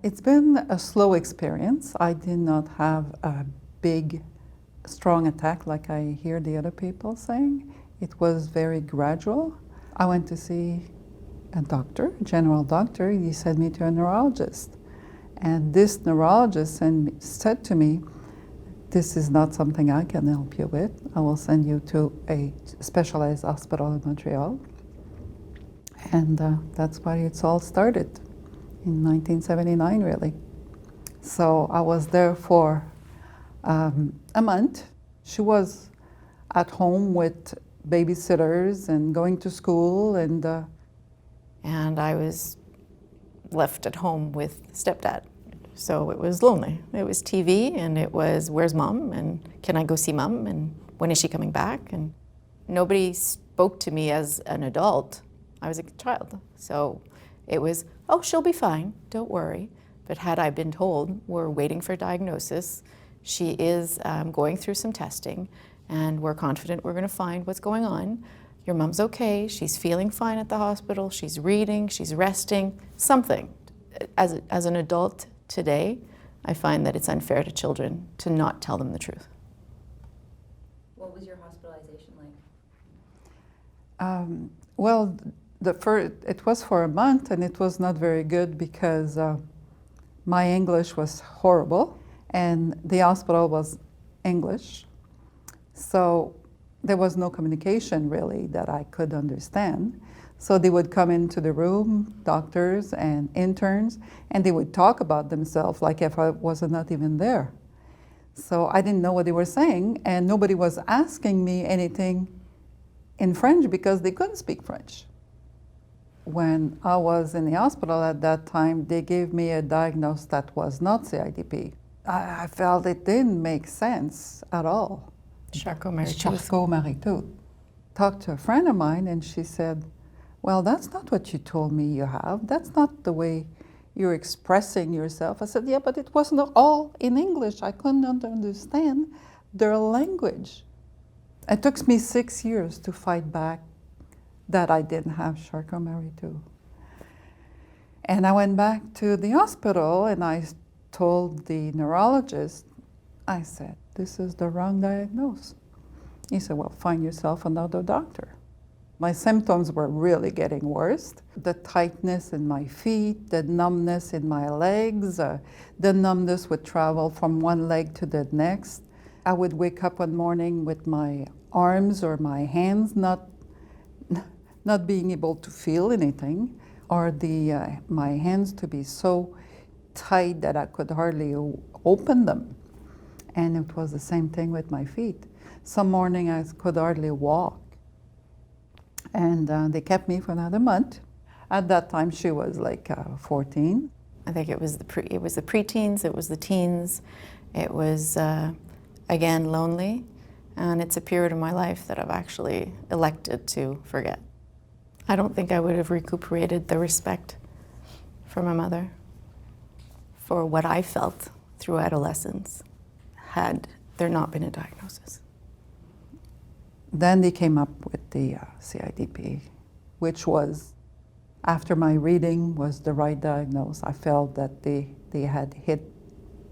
It's been a slow experience. I did not have a big, strong attack like I hear the other people saying. It was very gradual. I went to see a doctor, a general doctor. He sent me to a neurologist. And this neurologist said to me, "This is not something I can help you with. I will send you to a specialized hospital in Montreal." And that's why it's all started in 1979, really. So I was there for a month. She was at home with babysitters and going to school, and I was left at home with stepdad. So it was lonely. It was TV, and it was, where's mom? And can I go see mom? And when is she coming back? And nobody spoke to me as an adult. I was a child. So it was, oh, she'll be fine, don't worry. But had I been told, we're waiting for diagnosis, she is going through some testing, and we're confident we're going to find what's going on. Your mom's okay, she's feeling fine at the hospital, she's reading, she's resting, something. As an adult today, I find that it's unfair to children to not tell them the truth. What was your hospitalization like? well, it was for a month, and it was not very good because my English was horrible, and the hospital was English. So there was no communication really that I could understand. So they would come into the room, doctors and interns, and they would talk about themselves like if I was not even there. So I didn't know what they were saying, and nobody was asking me anything in French because they couldn't speak French. When I was in the hospital at that time, they gave me a diagnosis that was not CIDP. I felt it didn't make sense at all. Charcot-Marie-Tooth. Talked to a friend of mine, and she said, "Well, that's not what you told me you have. That's not the way you're expressing yourself." I said, "Yeah, but it wasn't all in English. I couldn't understand their language." It took me 6 years to fight back that I didn't have Charcot-Marie-Tooth. And I went back to the hospital, and I told the neurologist, I said, "This is the wrong diagnosis." He said, "Well, find yourself another doctor." My symptoms were really getting worse. The tightness in my feet, the numbness in my legs, the numbness would travel from one leg to the next. I would wake up one morning with my arms or my hands not being able to feel anything, or my hands to be so tight that I could hardly open them. And it was the same thing with my feet. Some morning I could hardly walk. And they kept me for another month. At that time, she was like 14. I think it was the preteens, it was the teens, it was, again, lonely. And it's a period of my life that I've actually elected to forget. I don't think I would have recuperated the respect for my mother for what I felt through adolescence had there not been a diagnosis. Then they came up with the CIDP, which was, after my reading, was the right diagnosis. I felt that they had hit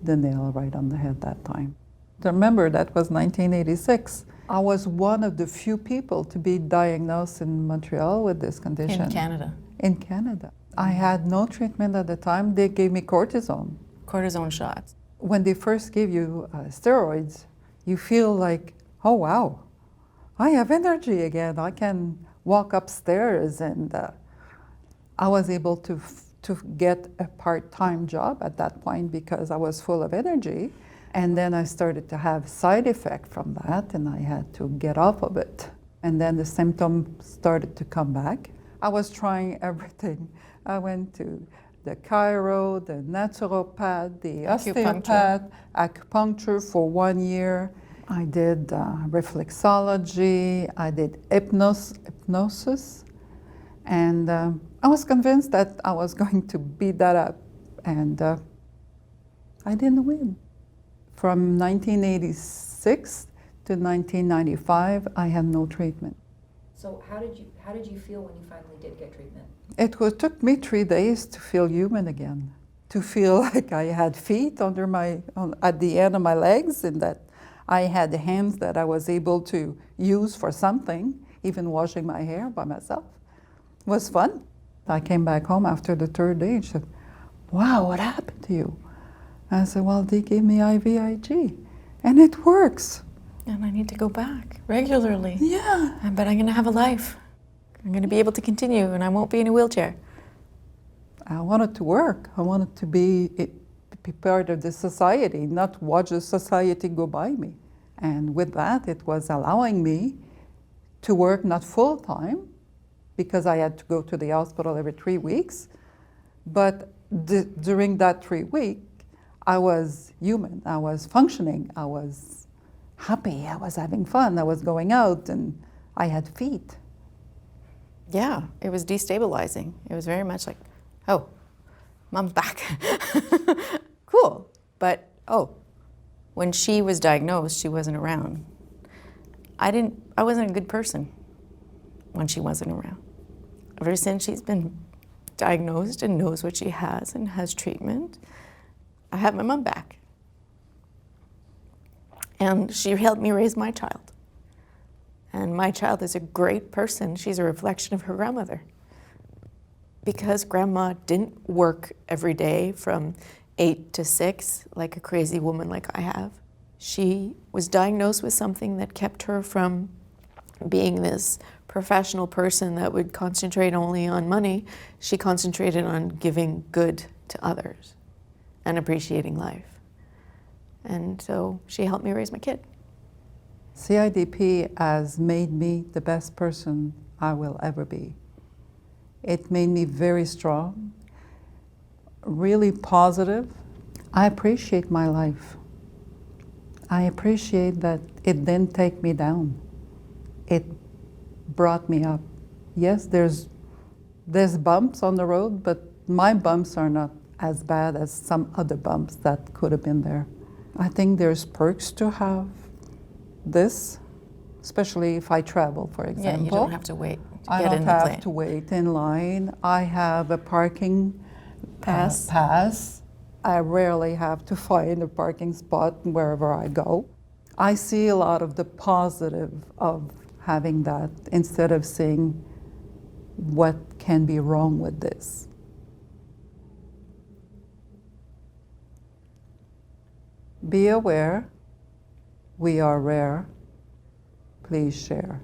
the nail right on the head that time. Remember, that was 1986. I was one of the few people to be diagnosed in Montreal with this condition. In Canada? In Canada. I had no treatment at the time. They gave me cortisone. Cortisone shots. When they first give you steroids, you feel like, oh wow, I have energy again. I can walk upstairs, and I was able to get a part-time job at that point because I was full of energy. And then I started to have side effects from that, and I had to get off of it. And then the symptoms started to come back. I was trying everything. I went to the chiro, the naturopath, the osteopath, acupuncture for 1 year. I did reflexology, I did hypnosis, and I was convinced that I was going to beat that up, and I didn't win. From 1986 to 1995, I had no treatment. So how did you feel when you finally did get treatment? It took me 3 days to feel human again. to feel like I had feet under at the end of my legs, and that I had hands that I was able to use for something, even washing my hair by myself. It was fun. I came back home after the third day and she said, "Wow, what happened to you?" I said, "Well, they gave me IVIG, and it works." And I need to go back regularly. Yeah. But I'm going to have a life. I'm going to be able to continue, and I won't be in a wheelchair. I wanted to work. I wanted to be part of the society, not watch the society go by me. And with that, it was allowing me to work not full time, because I had to go to the hospital every 3 weeks. But during that 3 weeks, I was human. I was functioning. I was happy. I was having fun. I was going out, and I had feet. Yeah, it was destabilizing. It was very much like, oh, Mom's back. Cool. But, oh, when she was diagnosed, she wasn't around. I wasn't a good person when she wasn't around. Ever since she's been diagnosed and knows what she has and has treatment, I have my mom back. And she helped me raise my child. And my child is a great person. She's a reflection of her grandmother. Because grandma didn't work every day from 8 to 6 like a crazy woman like I have. She was diagnosed with something that kept her from being this professional person that would concentrate only on money. She concentrated on giving good to others and appreciating life. And so she helped me raise my kid. CIDP has made me the best person I will ever be. It made me very strong, really positive. I appreciate my life. I appreciate that it didn't take me down. It brought me up. Yes, there's bumps on the road, but my bumps are not as bad as some other bumps that could have been there. I think there's perks to have this, especially if I travel, for example. Yeah, you don't have to wait to I get don't in the have plane. to wait in line. I have a parking pass. I rarely have to find a parking spot wherever I go. I see a lot of the positive of having that instead of seeing what can be wrong with this. Be aware, we are rare. Please share.